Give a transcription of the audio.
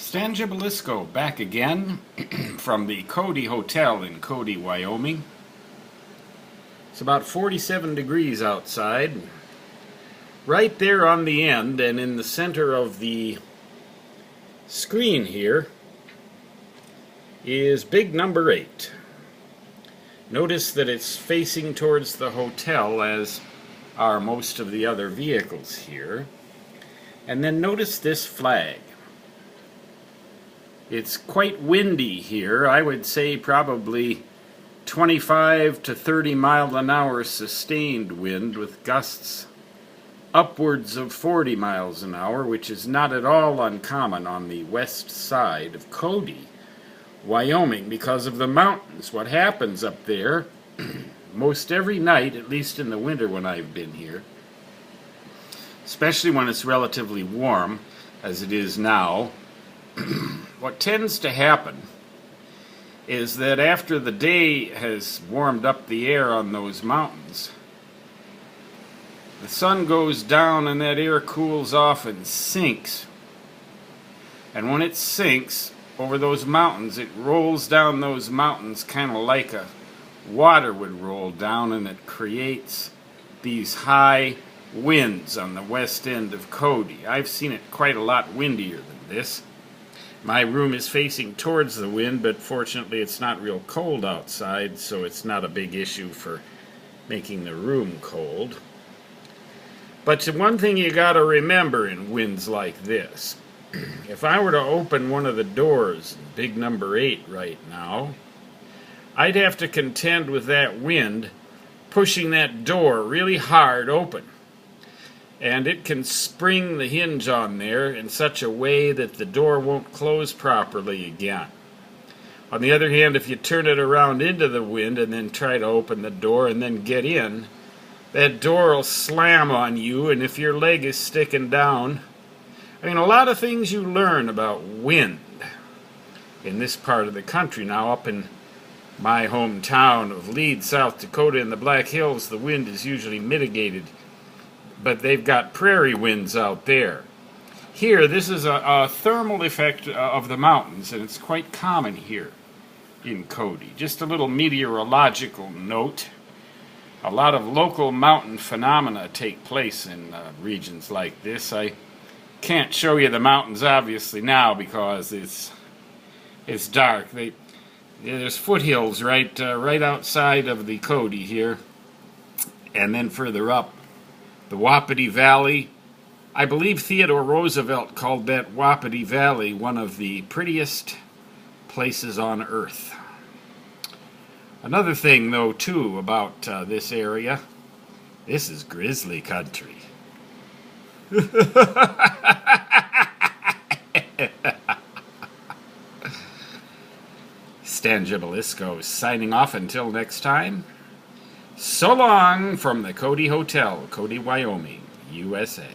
Stan Gibilisco back again from the Cody Hotel in Cody, Wyoming. It's about 47 degrees outside. Right there on the end and in the center of the screen here is big number 8. Notice that it's facing towards the hotel, as are most of the other vehicles here. And then notice this flag. It's quite windy here. I would say probably 25 to 30 mile an hour sustained wind with gusts upwards of 40 miles an hour, which is not at all uncommon on the west side of Cody, Wyoming, because of the mountains. What happens up there most every night, at least in the winter when I've been here, especially when it's relatively warm, as it is now, what tends to happen is that after the day has warmed up the air on those mountains, the sun goes down and that air cools off and sinks. And when it sinks over those mountains, it rolls down those mountains kind of like a water would roll down, and it creates these high winds on the west end of Cody. I've seen it quite a lot windier than this. My room is facing towards the wind, but fortunately it's not real cold outside, so it's not a big issue for making the room cold. But one thing you got to remember in winds like this, if I were to open one of the doors, big number 8 right now, I'd have to contend with that wind pushing that door really hard open. And it can spring the hinge on there in such a way that the door won't close properly again. On the other hand, if you turn it around into the wind and then try to open the door and then get in, that door will slam on you, and if your leg is sticking down, I mean, a lot of things you learn about wind in this part of the country. Now, up in my hometown of Leeds, South Dakota, in the Black Hills, the wind is usually mitigated, but they've got prairie winds out there. Here, this is a thermal effect of the mountains, and it's quite common here in Cody. Just a little meteorological note. A lot of local mountain phenomena take place in regions like this. I can't show you the mountains obviously now because it's dark. There's foothills right outside of the Cody here, and then further up, the Wapiti Valley. I believe Theodore Roosevelt called that Wapiti Valley one of the prettiest places on earth. Another thing, though, too, about this area, this is grizzly country. Stan Gibilisco signing off until next time. So long from the Cody Hotel, Cody, Wyoming, USA.